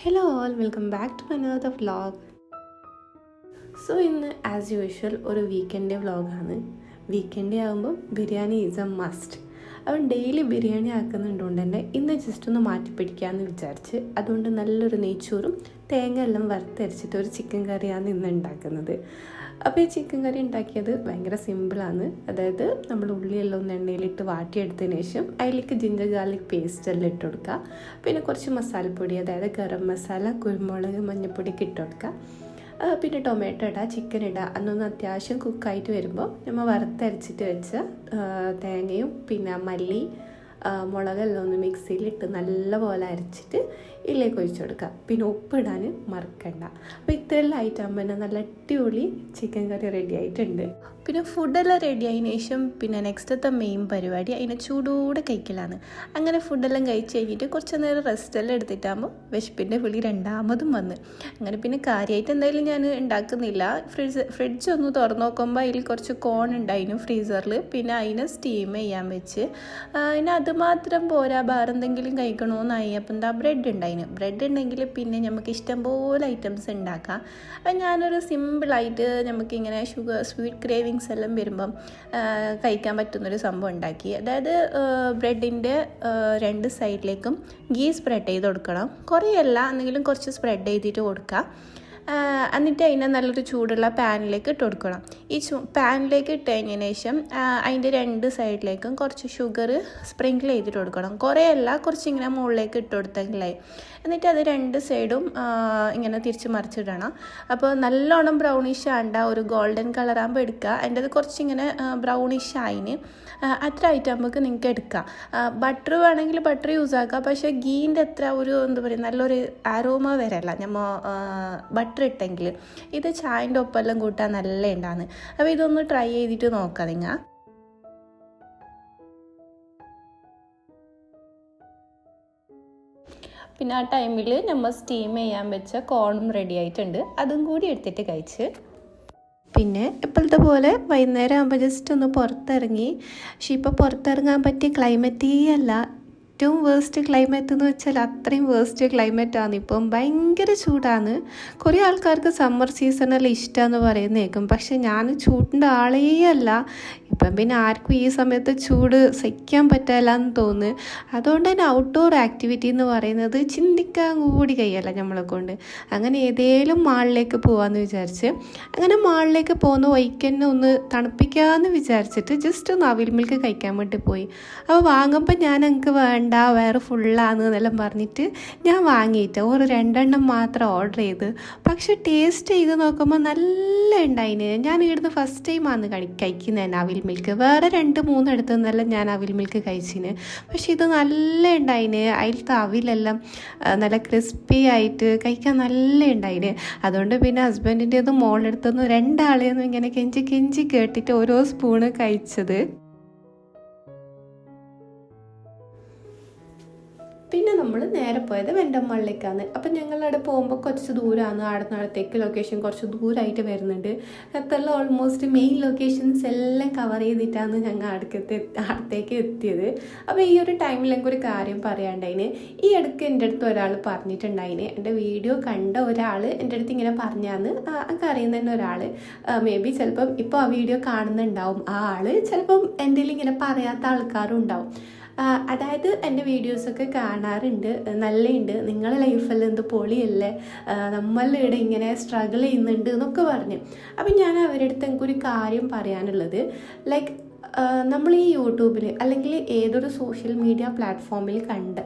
Hello all, welcome back to another vlog. So ഇന്ന് as usual ഒരു weekend വ്ളോഗാണ്. Weekend ആകുമ്പോൾ ബിരിയാണി ഈസ് എ മസ്റ്റ്. അവൻ ഡെയിലി ബിരിയാണി ആക്കുന്നുണ്ടുകൊണ്ട് തന്നെ ഇന്ന് ജസ്റ്റ് ഒന്ന് മാറ്റി പിടിക്കാമെന്ന് വിചാരിച്ച് അതുകൊണ്ട് നല്ലൊരു നെയ്ച്ചോറും തേങ്ങ എല്ലാം വറുത്തരച്ചിട്ട് ഒരു ചിക്കൻ കറിയാണ് ഇന്ന് ഉണ്ടാക്കുന്നത്. അപ്പോൾ ഈ ചിക്കൻ കറി ഉണ്ടാക്കിയത് ഭയങ്കര സിമ്പിളാണ്. അതായത് നമ്മൾ ഉള്ളിയെല്ലാം ഒന്ന് എണ്ണയിലിട്ട് വാട്ടിയെടുത്തതിന് ശേഷം അതിലേക്ക് ജിഞ്ചർ ഗാർലിക് പേസ്റ്റ് എല്ലാം ഇട്ട് കൊടുക്കുക. പിന്നെ കുറച്ച് മസാലപ്പൊടി, അതായത് ഗരം മസാല, കുരുമുളക്, മഞ്ഞൾപ്പൊടിയൊക്കെ ഇട്ട് കൊടുക്കുക. പിന്നെ ടൊമാറ്റോ ഇടുക, ചിക്കൻ ഇടുക. അന്നൊന്ന് അത്യാവശ്യം കുക്കായിട്ട് വരുമ്പോൾ നമ്മൾ വറുത്തരച്ചിട്ട് വെച്ച തേങ്ങയും പിന്നെ മല്ലി, മുളകെല്ലാം ഒന്ന് മിക്സിയിലിട്ട് നല്ലപോലെ അരച്ചിട്ട് ഇതിലേക്ക് ഒഴിച്ചു കൊടുക്കുക. പിന്നെ ഉപ്പിടാൻ മറക്കണ്ട. അപ്പോൾ ഇത്രയെല്ലാം ആയിട്ടാകുമ്പോൾ തന്നെ നല്ല അടിപൊളി ചിക്കൻ കറി റെഡി ആയിട്ടുണ്ട്. പിന്നെ ഫുഡെല്ലാം റെഡി ആയതിനു ശേഷം പിന്നെ നെക്സ്റ്റത്തെ മെയിൻ പരിപാടി അതിനെ ചൂടോടെ കഴിക്കലാണ്. അങ്ങനെ ഫുഡെല്ലാം കഴിച്ച് കഴിഞ്ഞിട്ട് കുറച്ച് നേരം റെസ്റ്റെല്ലാം എടുത്തിട്ടാകുമ്പോൾ വിശപ്പിൻ്റെ വിളി രണ്ടാമതും വന്ന്. അങ്ങനെ പിന്നെ കാര്യമായിട്ട് എന്തായാലും ഞാൻ ഉണ്ടാക്കുന്നില്ല. ഫ്രിഡ്ജ് ഒന്ന് തുറന്നു നോക്കുമ്പോൾ അതിൽ കുറച്ച് കോൺ ഉണ്ടായിരുന്നു ഫ്രീസറിൽ. പിന്നെ അതിനെ സ്റ്റീം ചെയ്യാൻ വെച്ച് അതിന് അതുമാത്രം പോരാ, വേറെ എന്തെങ്കിലും കഴിക്കണമെന്നായി. അപ്പം എന്താ ബ്രെഡ് ഉണ്ടായിരുന്നു. ബ്രെഡ് ഉണ്ടെങ്കിൽ പിന്നെ നമുക്ക് ഇഷ്ടംപോലെ ഐറ്റംസ് ഉണ്ടാക്കാം. അപ്പം ഞാനൊരു സിമ്പിളായിട്ട് നമുക്കിങ്ങനെ സ്വീറ്റ് ക്രേവിങ്സ് എല്ലാം വരുമ്പം കഴിക്കാൻ പറ്റുന്നൊരു സംഭവം ഉണ്ടാക്കി. അതായത് ബ്രെഡിൻ്റെ രണ്ട് സൈഡിലേക്കും ഗീ സ്പ്രെഡ് ചെയ്ത് കൊടുക്കണം. കുറേയല്ല, എന്തെങ്കിലും കുറച്ച് സ്പ്രെഡ് ചെയ്തിട്ട് കൊടുക്കുക. എന്നിട്ട് അതിനെ നല്ലൊരു ചൂടുള്ള പാനിലേക്ക് ഇട്ട് കൊടുക്കണം. ഈ പാനിലേക്ക് ഇട്ട് കഴിഞ്ഞതിന് ശേഷം അതിൻ്റെ രണ്ട് സൈഡിലേക്കും കുറച്ച് ഷുഗർ സ്പ്രിങ്കിൾ ചെയ്തിട്ട് കൊടുക്കണം. കുറേയല്ല, കുറച്ചിങ്ങനെ മുകളിലേക്ക് ഇട്ട് കൊടുത്തെങ്കിലായി. എന്നിട്ട് അത് രണ്ട് സൈഡും ഇങ്ങനെ തിരിച്ച് മറിച്ചിടണം. അപ്പോൾ നല്ലോണം ബ്രൗണിഷ് ആണ്ട, ഒരു ഗോൾഡൻ കളറാകുമ്പോൾ എടുക്കുക. അതിൻ്റെ അത് കുറച്ചിങ്ങനെ ബ്രൗണിഷ് ആയിന് അത്ര ആയിട്ടാകുമ്പോൾ നിങ്ങൾക്ക് എടുക്കാം. ബട്ടർ വേണമെങ്കിൽ ബട്ടർ യൂസ് ആക്കുക. പക്ഷേ ഗീൻ്റെ അത്ര ഒരു എന്താ പറയുക നല്ലൊരു അരോമ വരല്ല നമ്മൾ ബട്ടർ ഇട്ടെങ്കിൽ. ഇത് ചായൻ്റെ ഒപ്പെല്ലാം കൂട്ടാൻ നല്ല ഉണ്ടാകുന്നു. അപ്പോൾ ഇതൊന്ന് ട്രൈ ചെയ്തിട്ട് നോക്കാം നിങ്ങൾ. പിന്നെ ആ ടൈമിൽ നമ്മൾ സ്റ്റീം ചെയ്യാൻ വെച്ച കോണും റെഡി ആയിട്ടുണ്ട്. അതും കൂടി എടുത്തിട്ട് കഴിച്ച് പിന്നെ ഇപ്പോഴത്തെ പോലെ വൈകുന്നേരം ആകുമ്പോൾ ജസ്റ്റ് ഒന്ന് പുറത്തിറങ്ങി. പക്ഷേ ഇപ്പോൾ പുറത്തിറങ്ങാൻ പറ്റിയ ക്ലൈമറ്റേ അല്ല. ഏറ്റവും വേസ്റ്റ് ക്ലൈമറ്റ് എന്ന് വെച്ചാൽ അത്രയും വേസ്റ്റ് ക്ലൈമറ്റാണ്. ഇപ്പം ഭയങ്കര ചൂടാണ്. കുറേ ആൾക്കാർക്ക് സമ്മർ സീസണെല്ലാം ഇഷ്ടമെന്ന് പറയുന്നേക്കും. പക്ഷെ ഞാൻ ചൂടിൻ്റെ ആളേ അല്ല. ഇപ്പം പിന്നെ ആർക്കും ഈ സമയത്ത് ചൂട് സഹിക്കാൻ പറ്റില്ല എന്ന് തോന്നുന്നു. അതുകൊണ്ട് തന്നെ ഔട്ട്ഡോർ ആക്ടിവിറ്റി എന്ന് പറയുന്നത് ചിന്തിക്കാൻ കൂടി കഴിയല്ല നമ്മളെ കൊണ്ട്. അങ്ങനെ ഏതേലും മാളിലേക്ക് പോകാമെന്ന് വിചാരിച്ച് അങ്ങനെ മാളിലേക്ക് പോകുന്ന വൈക്കന്നെ ഒന്ന് തണുപ്പിക്കാമെന്ന് വിചാരിച്ചിട്ട് ജസ്റ്റ് ഒന്ന് അവിൽ മിൽക്ക് കഴിക്കാൻ വേണ്ടി പോയി. അപ്പോൾ വാങ്ങുമ്പോൾ ഞാൻ എനിക്ക് വേണ്ട, വേറെ ഫുള്ളാന്ന് എന്നെല്ലാം പറഞ്ഞിട്ട് ഞാൻ വാങ്ങിയിട്ട് ഒരു 2 എണ്ണം മാത്രം ഓർഡർ ചെയ്ത്. പക്ഷെ ടേസ്റ്റ് ചെയ്ത് നോക്കുമ്പോൾ നല്ല ഉണ്ടായിന്. ഞാൻ ഇവിടുന്ന് ഫസ്റ്റ് ടൈമാണ് കഴിക്കുന്നത് അവിൽ മിൽക്ക്. വേറെ 2-3 ഇടത്തു നിന്നെല്ലാം ഞാൻ അവിൽ മിൽക്ക് കഴിച്ചിന്. പക്ഷെ ഇത് നല്ല ഉണ്ടായിന്. അതിലത്തെ അവിലെല്ലാം നല്ല ക്രിസ്പി ആയിട്ട് കഴിക്കാൻ നല്ല ഉണ്ടായിന്. അതുകൊണ്ട് പിന്നെ ഹസ്ബൻഡിൻ്റെതും മോളെടുത്തൊന്നും 2 ആളെയൊന്നും ഇങ്ങനെ കെഞ്ചി കേട്ടിട്ട് ഓരോ സ്പൂണ് കഴിച്ചത്. പിന്നെ നമ്മൾ നേരെ പോയത് വെണ്ടമ്മളിലേക്കാണ്. അപ്പം ഞങ്ങളവിടെ പോകുമ്പോൾ കുറച്ച് ദൂരമാണ്. അടുത്തേക്ക് ലൊക്കേഷൻ കുറച്ച് ദൂരമായിട്ട് വരുന്നുണ്ട്. ഖത്തറിൽ ഓൾമോസ്റ്റ് മെയിൻ ലൊക്കേഷൻസ് എല്ലാം കവർ ചെയ്തിട്ടാണ് ഞങ്ങൾ അടുത്തേക്ക് എത്തിയത്. അപ്പോൾ ഈ ഒരു ടൈമിൽ എനിക്കൊരു കാര്യം പറയാണ്ടായിന്. ഈ ഇടയ്ക്ക് എൻ്റെ അടുത്ത് ഒരാൾ പറഞ്ഞിട്ടുണ്ടായിന്, എൻ്റെ വീഡിയോ കണ്ട ഒരാൾ എൻ്റെ അടുത്ത് ഇങ്ങനെ പറഞ്ഞാന്ന്. എനിക്ക് അറിയുന്ന തന്നെ ഒരാൾ, മേ ബി ചിലപ്പം ഇപ്പോൾ ആ വീഡിയോ കാണുന്നുണ്ടാവും. ആ ആൾ ചിലപ്പം എൻ്റെ ഇങ്ങനെ പറയാത്ത ആൾക്കാരും ഉണ്ടാവും. അതായത് എൻ്റെ വീഡിയോസൊക്കെ കാണാറുണ്ട്, നല്ലുണ്ട്, നിങ്ങളുടെ ലൈഫിൽ എന്ത് പൊളിയല്ലേ, നമ്മളിവിടെ ഇങ്ങനെ സ്ട്രഗിൾ ചെയ്യുന്നുണ്ട് എന്നൊക്കെ പറഞ്ഞു. അപ്പം ഞാൻ അവരുടെ അടുത്ത് എനിക്കൊരു കാര്യം പറയാനുള്ളത്, ലൈക്ക് നമ്മൾ ഈ യൂട്യൂബിൽ അല്ലെങ്കിൽ ഏതൊരു സോഷ്യൽ മീഡിയ പ്ലാറ്റ്ഫോമിൽ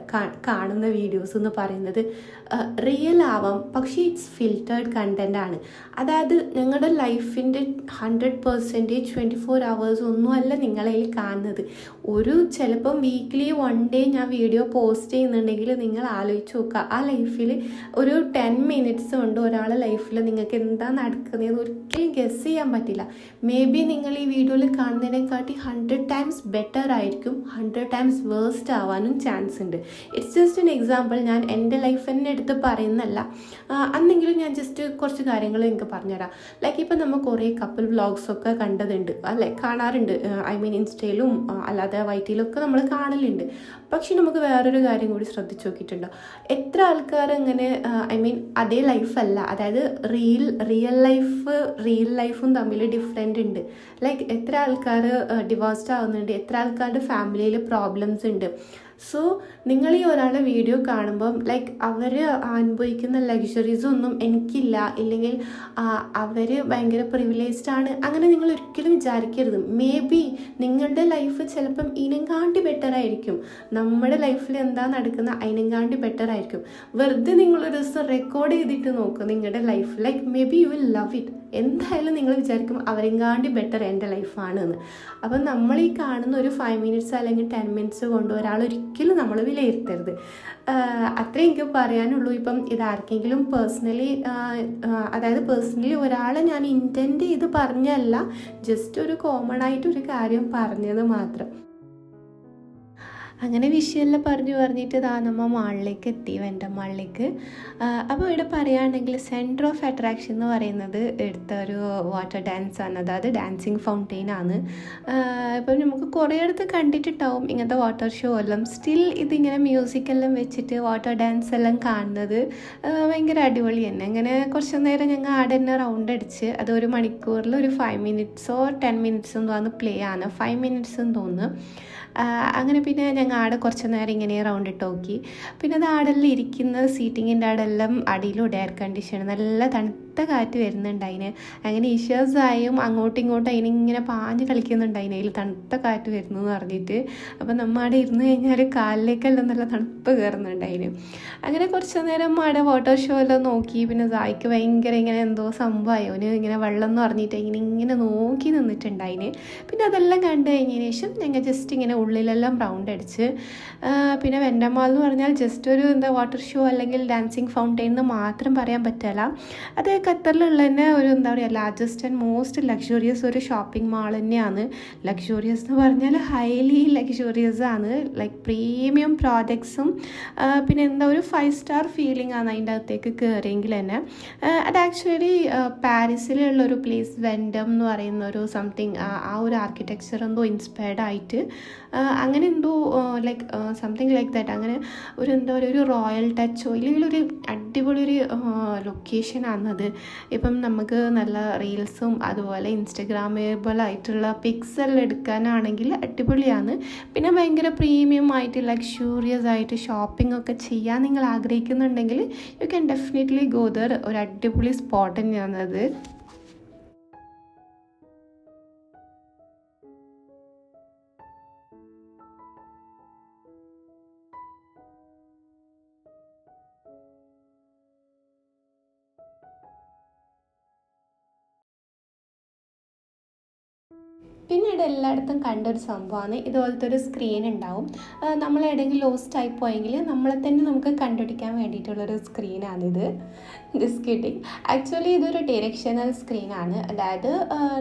കാണുന്ന വീഡിയോസ് എന്ന് പറയുന്നത് റിയൽ ആവാം, പക്ഷേ ഇറ്റ്സ് ഫിൽറ്റേർഡ് കണ്ടൻ്റ് ആണ്. അതായത് ഞങ്ങളുടെ ലൈഫിൻ്റെ 100% 24 hours ഒന്നുമല്ല നിങ്ങളതിൽ കാണുന്നത്. ഒരു ചിലപ്പം വീക്ക്ലി 1 day ഞാൻ വീഡിയോ പോസ്റ്റ് ചെയ്യുന്നുണ്ടെങ്കിൽ നിങ്ങൾ ആലോചിച്ച് നോക്കുക, ആ ലൈഫിൽ ഒരു 10 minutes കൊണ്ട് ഒരാളുടെ ലൈഫിൽ നിങ്ങൾക്ക് എന്താ നടക്കുന്നതെന്ന് ഒരിക്കലും ഗസ് ചെയ്യാൻ പറ്റില്ല. മേ ബി നിങ്ങൾ ഈ വീഡിയോയിൽ കാണുന്നതിനേക്കാൾ കാട്ടി 100 ടൈംസ് ബെറ്റർ ആയിരിക്കും, 100 ടൈംസ് വേഴ്സ്റ്റ് ആവാനും ചാൻസ് ഉണ്ട്. It's just an example. ഞാൻ എൻ്റെ ലൈഫ് തന്നെ എടുത്ത് പറയുന്നല്ല, അന്നെങ്കിലും ഞാൻ ജസ്റ്റ് കുറച്ച് കാര്യങ്ങൾ നിങ്ങൾക്ക് പറഞ്ഞുതരാം. ലൈക്ക് ഇപ്പം നമ്മൾ കുറേ കപ്പിൾ വ്ളോഗ്സൊക്കെ കണ്ടതുണ്ട് അല്ലേ, കാണാറുണ്ട്. ഐ മീൻ ഇൻസ്റ്റയിലും അല്ലാതെ വൈറ്റിയിലൊക്കെ നമ്മൾ കാണലുണ്ട്. പക്ഷെ നമുക്ക് വേറൊരു കാര്യം കൂടി ശ്രദ്ധിച്ച് നോക്കിയിട്ടുണ്ടോ, എത്ര ആൾക്കാർ ഇങ്ങനെ ഐ മീൻ അതേ ലൈഫല്ല, അതായത് റിയൽ ലൈഫും തമ്മിൽ ഡിഫറെൻ്റ് ഉണ്ട്. ലൈക്ക് എത്ര ആൾക്കാർ ഡിവോഴ്സ്ഡ് ആവുന്നുണ്ട്, എത്ര ആൾക്കാരുടെ ഫാമിലിയിൽ പ്രോബ്ലംസ് ഉണ്ട്. സോ നിങ്ങൾ ഈ ഒരാളെ വീഡിയോ കാണുമ്പം ലൈക്ക് അവർ അനുഭവിക്കുന്ന ലക്ഷറീസ് ഒന്നും എനിക്കില്ല, ഇല്ലെങ്കിൽ അവർ ഭയങ്കര പ്രിവിലേജ്ഡ് ആണ്, അങ്ങനെ നിങ്ങൾ ഒരിക്കലും വിചാരിക്കരുത്. മേ ബി നിങ്ങളുടെ ലൈഫ് ചിലപ്പം ഇതിനെങ്കാണ്ടി ബെറ്റർ ആയിരിക്കും, നമ്മുടെ ലൈഫിൽ എന്താ നടക്കുന്ന അതിനെങ്കാണ്ടി ബെറ്റർ ആയിരിക്കും. വെറുതെ നിങ്ങളൊരു ദിവസം റെക്കോർഡ് ചെയ്തിട്ട് നോക്കുക നിങ്ങളുടെ life, like may be you will love it. എന്തായാലും നിങ്ങൾ വിചാരിക്കും അവരെങ്കാണ്ടി ബെറ്റർ എൻ്റെ ലൈഫാണെന്ന്. അപ്പം നമ്മൾ ഈ കാണുന്ന ഒരു 5 മിനിറ്റ്സ് അല്ലെങ്കിൽ 10 മിനിറ്റ്സ് കൊണ്ട് ഒരാൾ ഒരിക്കലും നമ്മൾ വിലയിരുത്തരുത്. അത്രേ എനിക്ക് പറയാനുള്ളൂ. ഇപ്പം ഇതാർക്കെങ്കിലും പേഴ്സണലി ഒരാളെ ഞാൻ ഇൻറ്റൻറ്റ് ചെയ്ത് പറഞ്ഞല്ല, ജസ്റ്റ് ഒരു കോമൺ ആയിട്ടൊരു കാര്യം പറഞ്ഞത് മാത്രം. അങ്ങനെ വിഷയമെല്ലാം പറഞ്ഞിട്ട് നമ്മ മാളിലേക്ക് എത്തി, എൻ്റെ മാളിലേക്ക്. അപ്പോൾ ഇവിടെ പറയുകയാണെങ്കിൽ സെൻറ്റർ ഓഫ് അട്രാക്ഷൻ എന്ന് പറയുന്നത് എടുത്ത ഒരു വാട്ടർ ഡാൻസ് ആണ്, അതായത് ഡാൻസിങ് ഫൗണ്ടെയിനാണ്. ഇപ്പം നമുക്ക് കുറേ അടുത്ത് കണ്ടിട്ടുണ്ടാവും ഇങ്ങനത്തെ വാട്ടർ ഷോ എല്ലാം. സ്റ്റിൽ ഇതിങ്ങനെ മ്യൂസിക്കെല്ലാം വെച്ചിട്ട് വാട്ടർ ഡാൻസ് എല്ലാം കാണുന്നത് ഭയങ്കര അടിപൊളി തന്നെ. അങ്ങനെ കുറച്ച് നേരം ഞങ്ങൾ ആടെ തന്നെ റൗണ്ട് അടിച്ച്, അത് 1 മണിക്കൂറിൽ ഒരു 5 മിനിറ്റ്സോ 10 മിനിറ്റ്സോ എന്തോ പ്ലേ ആണ്, 5 മിനിറ്റ്സ് എന്ന് തോന്നുന്നു. അങ്ങനെ പിന്നെ ഞങ്ങൾ ആടെ കുറച്ച് നേരം ഇങ്ങനെ റൗണ്ട് ഇട്ട് നോക്കി. പിന്നെ അത് ആടെല്ലാം ഇരിക്കുന്ന സീറ്റിങ്ങിൻ്റെ ആടെല്ലാം അടിയിലൂടെ എയർ കണ്ടീഷൻ, നല്ല തണുത്ത കാറ്റ് വരുന്നുണ്ടായിന്. അങ്ങനെ ഇഷ്യൂസായും അങ്ങോട്ടും ഇങ്ങോട്ടും അതിനിങ്ങനെ പാഞ്ഞ് കളിക്കുന്നുണ്ടായിന്, അതിൽ തണുത്ത കാറ്റ് വരുന്നു എന്ന് പറഞ്ഞിട്ട്. അപ്പം നമ്മൾ അവിടെ ഇരുന്ന് കഴിഞ്ഞാൽ കാലിലേക്കെല്ലാം നല്ല തണുപ്പ് കയറുന്നുണ്ടായിന്. അങ്ങനെ കുറച്ച് നേരം അവിടെ വാട്ടർ ഷോ എല്ലാം നോക്കി. പിന്നെ സായിക്ക് ഭയങ്കര ഇങ്ങനെ എന്തോ സംഭവമായി, അവന് ഇങ്ങനെ വെള്ളം എന്ന് പറഞ്ഞിട്ട് ഇങ്ങനെ നോക്കി നിന്നിട്ടുണ്ടായിന്. പിന്നെ അതെല്ലാം കണ്ടു കഴിഞ്ഞതിന് ശേഷം ഞങ്ങൾ ജസ്റ്റ് ഇങ്ങനെ ഉള്ളിലെല്ലാം റൗണ്ട് അടിച്ച്. പിന്നെ വെൻഡമാൾ എന്ന് പറഞ്ഞാൽ ജസ്റ്റ് ഒരു വാട്ടർ ഷോ അല്ലെങ്കിൽ ഡാൻസിങ് ഫൗണ്ടെയിൻ എന്ന് മാത്രം പറയാൻ പറ്റില്ല. അത് ഖത്തറിലുള്ള തന്നെ ഒരു ലാർജസ്റ്റ് ആൻഡ് മോസ്റ്റ് ലക്ഷറിയസ് ഒരു ഷോപ്പിംഗ് മാൾ തന്നെയാണ്. ലക്ഷറിയസ് എന്ന് പറഞ്ഞാൽ ഹൈലി ലക്ഷറിയസ് ആണ്, ലൈക്ക് പ്രീമിയം പ്രോഡക്ട്സും പിന്നെ ഒരു 5 സ്റ്റാർ ഫീലിംഗ് ആണ് അതിൻ്റെ അകത്തേക്ക് കയറിയെങ്കിൽ തന്നെ. അത് ആക്ച്വലി പാരീസിലുള്ളൊരു പ്ലേസ്, വെൻഡം എന്ന് പറയുന്ന ഒരു സംതിങ്, ആ ഒരു ആർക്കിടെക്ചർ എന്തോ ഇൻസ്പയർഡ് ആയിട്ട് അങ്ങനെ എന്തോ ലൈക്ക് സംതിങ് ലൈക്ക് ദാറ്റ്, അങ്ങനെ ഒരു റോയൽ ടച്ചോ ഇല്ലെങ്കിൽ ഒരു അടിപൊളി ഒരു ലൊക്കേഷനാണത്. ഇപ്പം നമുക്ക് നല്ല റീൽസും അതുപോലെ ഇൻസ്റ്റഗ്രാമേബിൾ ആയിട്ടുള്ള പിക്സെല്ലാം എടുക്കാനാണെങ്കിൽ അടിപൊളിയാണ്. പിന്നെ ഭയങ്കര പ്രീമിയം ആയിട്ട് ലക്ഷൂറിയസ് ആയിട്ട് ഷോപ്പിംഗ് ഒക്കെ ചെയ്യാൻ നിങ്ങൾ ആഗ്രഹിക്കുന്നുണ്ടെങ്കിൽ you can definitely go there. ഒരു അടിപൊളി സ്പോട്ട് തന്നെയാണത്. പിന്നീട് എല്ലായിടത്തും കണ്ടൊരു സംഭവമാണ് ഇതുപോലത്തെ ഒരു സ്ക്രീൻ ഉണ്ടാവും. നമ്മൾ എവിടെയെങ്കിലും ലോസ്റ്റ് ആയി പോയെങ്കിൽ നമ്മളെ തന്നെ നമുക്ക് കണ്ടുപിടിക്കാൻ വേണ്ടിയിട്ടുള്ളൊരു സ്ക്രീനാണിത്. Just kidding. ആക്ച്വലി ഇതൊരു ഡയറക്ഷണൽ സ്ക്രീനാണ്, അതായത്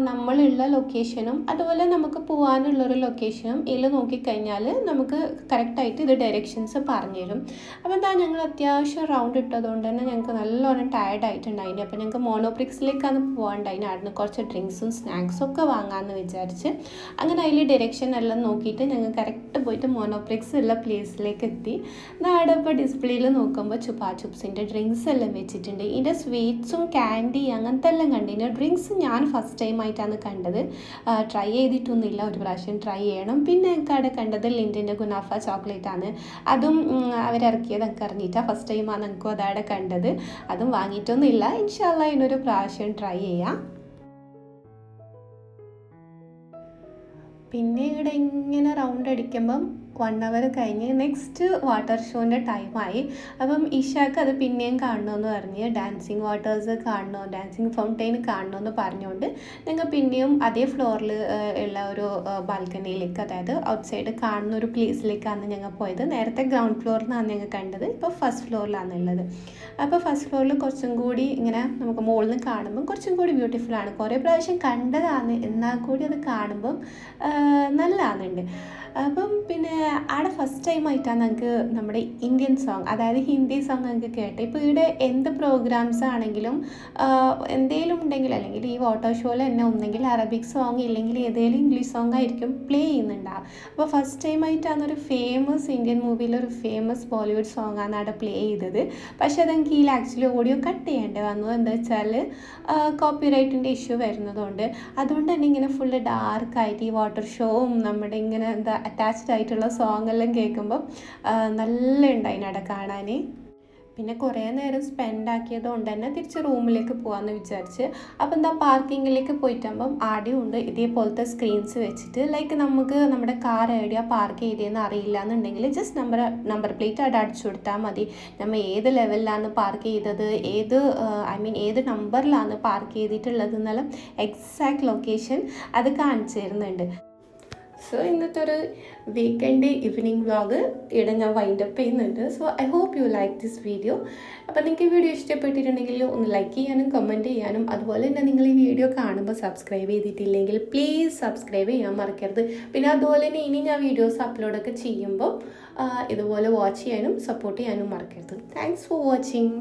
നമ്മളുള്ള ലൊക്കേഷനും അതുപോലെ നമുക്ക് പോകാനുള്ളൊരു ലൊക്കേഷനും ഇതിൽ നോക്കിക്കഴിഞ്ഞാൽ നമുക്ക് കറക്റ്റായിട്ട് ഇത് ഡയറക്ഷൻസ് പറഞ്ഞുതരും. അപ്പോൾ ഞങ്ങൾ അത്യാവശ്യം റൗണ്ട് ഇട്ടതുകൊണ്ട് തന്നെ ഞങ്ങൾക്ക് നല്ലോണം ടയർഡ് ആയിട്ടുണ്ടായിരുന്നു. അപ്പോൾ ഞങ്ങൾക്ക് മോണോപ്രിക്സിലേക്കാണ് പോകാണ്ടായിരുന്നു. അവിടുന്ന് കുറച്ച് ഡ്രിങ്ക്സും സ്നാക്സും ഒക്കെ വാങ്ങാമെന്ന് വിചാരിച്ചു. അങ്ങനെ അതിൽ ഡയറക്ഷൻ എല്ലാം നോക്കിയിട്ട് ഞങ്ങൾ കറക്റ്റ് പോയിട്ട് മോണോപ്രിക്സ് ഉള്ള പ്ലേസിലേക്ക് എത്തി. അവിടെ ഇപ്പോൾ ഡിസ്പ്ലേയിൽ നോക്കുമ്പോൾ ചുപ്പാ ചുപ്സിൻ്റെ ഡ്രിങ്ക്സ് എല്ലാം വെച്ചിട്ടുണ്ട്. ഇതിൻ്റെ സ്വീറ്റ്സും ക്യാൻഡി അങ്ങനത്തെ എല്ലാം കണ്ടു. ഇതിൻ്റെ ഡ്രിങ്ക്സ് ഞാൻ ഫസ്റ്റ് ടൈമായിട്ടാണ് കണ്ടത്, ട്രൈ ചെയ്തിട്ടൊന്നുമില്ല, ഒരു പ്രാവശ്യം ട്രൈ ചെയ്യണം. പിന്നെ എനിക്ക് അവിടെ കണ്ടത് ലിൻഡിൻ്റെ ഗുനാഫ ചോക്ലേറ്റാണ്. അതും അവരിറക്കിയത് എനിക്ക് അറിഞ്ഞിട്ടാണ്, ഫസ്റ്റ് ടൈമാണ് എനിക്കും അതവിടെ കണ്ടത്. അതും വാങ്ങിയിട്ടൊന്നുമില്ല, ഇൻഷാ അല്ലാ ഇതിനൊരു പ്രാവശ്യം ട്രൈ ചെയ്യാം. പിന്നെ ഇവിടെ ഇങ്ങനെ റൗണ്ട് അടിക്കുമ്പം 1 hour കഴിഞ്ഞ് നെക്സ്റ്റ് വാട്ടർ ഷോൻ്റെ ടൈമായി. അപ്പം ഇഷാക്ക് അത് പിന്നെയും കാണണമെന്ന് പറഞ്ഞ് ഡാൻസിങ് വാട്ടേഴ്സ് കാണണോ, ഡാൻസിങ് ഫൗണ്ടെയിൻ കാണണമെന്ന് പറഞ്ഞുകൊണ്ട് ഞങ്ങൾ പിന്നെയും അതേ ഫ്ലോറിൽ ഉള്ള ഒരു ബാൽക്കണിയിലേക്ക്, അതായത് ഔട്ട് സൈഡ് കാണുന്ന ഒരു പ്ലേസിലേക്കാണ് ഞങ്ങൾ പോയത്. നേരത്തെ ഗ്രൗണ്ട് ഫ്ലോറിൽ നിന്നാണ് ഞങ്ങൾ കണ്ടത്, ഇപ്പോൾ ഫസ്റ്റ് ഫ്ലോറിലാണ് ഉള്ളത്. അപ്പോൾ ഫസ്റ്റ് ഫ്ലോറിൽ കുറച്ചും കൂടി ഇങ്ങനെ നമുക്ക് മുകളിൽ നിന്ന് കാണുമ്പം കുറച്ചും കൂടി ബ്യൂട്ടിഫുൾ ആണ്. കുറേ പ്രാവശ്യം കണ്ടതാണ്, എന്നാൽ കൂടി അത് കാണുമ്പം നല്ലതാണെന്നുണ്ട്. അപ്പം പിന്നെ അവിടെ ഫസ്റ്റ് ടൈം ആയിട്ടാണ് ഞങ്ങൾക്ക് നമ്മുടെ ഇന്ത്യൻ സോങ്, അതായത് ഹിന്ദി സോങ് ഞങ്ങൾക്ക് കേട്ടത്. ഇപ്പോൾ ഇവിടെ എന്ത് പ്രോഗ്രാംസ് ആണെങ്കിലും എന്തെങ്കിലും ഉണ്ടെങ്കിൽ, അല്ലെങ്കിൽ ഈ വാട്ടർ ഷോയിൽ തന്നെ ഒന്നെങ്കിൽ അറബിക് സോങ് ഇല്ലെങ്കിൽ ഏതെങ്കിലും ഇംഗ്ലീഷ് സോങ് ആയിരിക്കും പ്ലേ ചെയ്യുന്നുണ്ടാവുക. അപ്പോൾ ഫസ്റ്റ് ടൈം ആയിട്ടാണ് ഒരു ഫേമസ് ഇന്ത്യൻ മൂവിയിലൊരു ഫേമസ് ബോളിവുഡ് സോങ്ങാണ് അവിടെ പ്ലേ ചെയ്തത്. പക്ഷേ അതെനിക്ക് ഈ ആക്ച്വലി ഓഡിയോ കട്ട് ചെയ്യേണ്ടി വന്നു. എന്താ വെച്ചാൽ കോപ്പിറൈറ്റിൻ്റെ ഇഷ്യൂ വരുന്നതുകൊണ്ട്. അതുകൊണ്ട് തന്നെ ഇങ്ങനെ ഫുള്ള് ഡാർക്കായിട്ട് ഈ വാട്ടർ ഷോവും നമ്മുടെ ഇങ്ങനെ എന്താ അറ്റാച്ച്ഡ് ആയിട്ടുള്ള സോങ് എല്ലാം കേൾക്കുമ്പോൾ നല്ല ഉണ്ടായിന് അവിടെ കാണാൻ. പിന്നെ കുറേ നേരം സ്പെൻഡ് ആക്കിയത് കൊണ്ട് തന്നെ തിരിച്ച് റൂമിലേക്ക് പോകാമെന്ന് വിചാരിച്ച്. അപ്പോൾ എന്താ പാർക്കിങ്ങിലേക്ക് പോയിട്ടാകുമ്പം ആദ്യം ഉണ്ട് ഇതേപോലത്തെ സ്ക്രീൻസ് വെച്ചിട്ട്, ലൈക്ക് നമുക്ക് നമ്മുടെ കാർ എവിടെയാണ് പാർക്ക് ചെയ്തതെന്ന് അറിയില്ല എന്നുണ്ടെങ്കിൽ ജസ്റ്റ് നമ്പർ പ്ലേറ്റ് അവിടെ അടിച്ചു കൊടുത്താൽ മതി. നമ്മൾ ഏത് ലെവലിലാണ് പാർക്ക് ചെയ്തത്, ഏത് നമ്പറിലാണ് പാർക്ക് ചെയ്തിട്ടുള്ളത് എന്നെല്ലാം എക്സാക്ട് ലൊക്കേഷൻ അത് കാണിച്ചു തരുന്നുണ്ട്. സോ ഇന്നത്തെ ഒരു വീക്കെൻഡ് ഈവനിങ് വ്ളോഗ് ഇവിടെ ഞാൻ വൈൻഡപ്പ് ചെയ്യുന്നുണ്ട്. So I hope you like this video. അപ്പോൾ നിങ്ങൾക്ക് ഈ വീഡിയോ ഇഷ്ടപ്പെട്ടിട്ടുണ്ടെങ്കിൽ ഒന്ന് ലൈക്ക് ചെയ്യാനും കമൻറ്റ് ചെയ്യാനും, അതുപോലെ തന്നെ നിങ്ങൾ ഈ വീഡിയോ കാണുമ്പോൾ സബ്സ്ക്രൈബ് ചെയ്തിട്ടില്ലെങ്കിൽ പ്ലീസ് സബ്സ്ക്രൈബ് ചെയ്യാൻ മറക്കരുത്. പിന്നെ അതുപോലെ തന്നെ ഇനി ഞാൻ വീഡിയോസ് അപ്ലോഡൊക്കെ ചെയ്യുമ്പോൾ ഇതുപോലെ വാച്ച് ചെയ്യാനും സപ്പോർട്ട് ചെയ്യാനും മറക്കരുത്. Thanks for watching.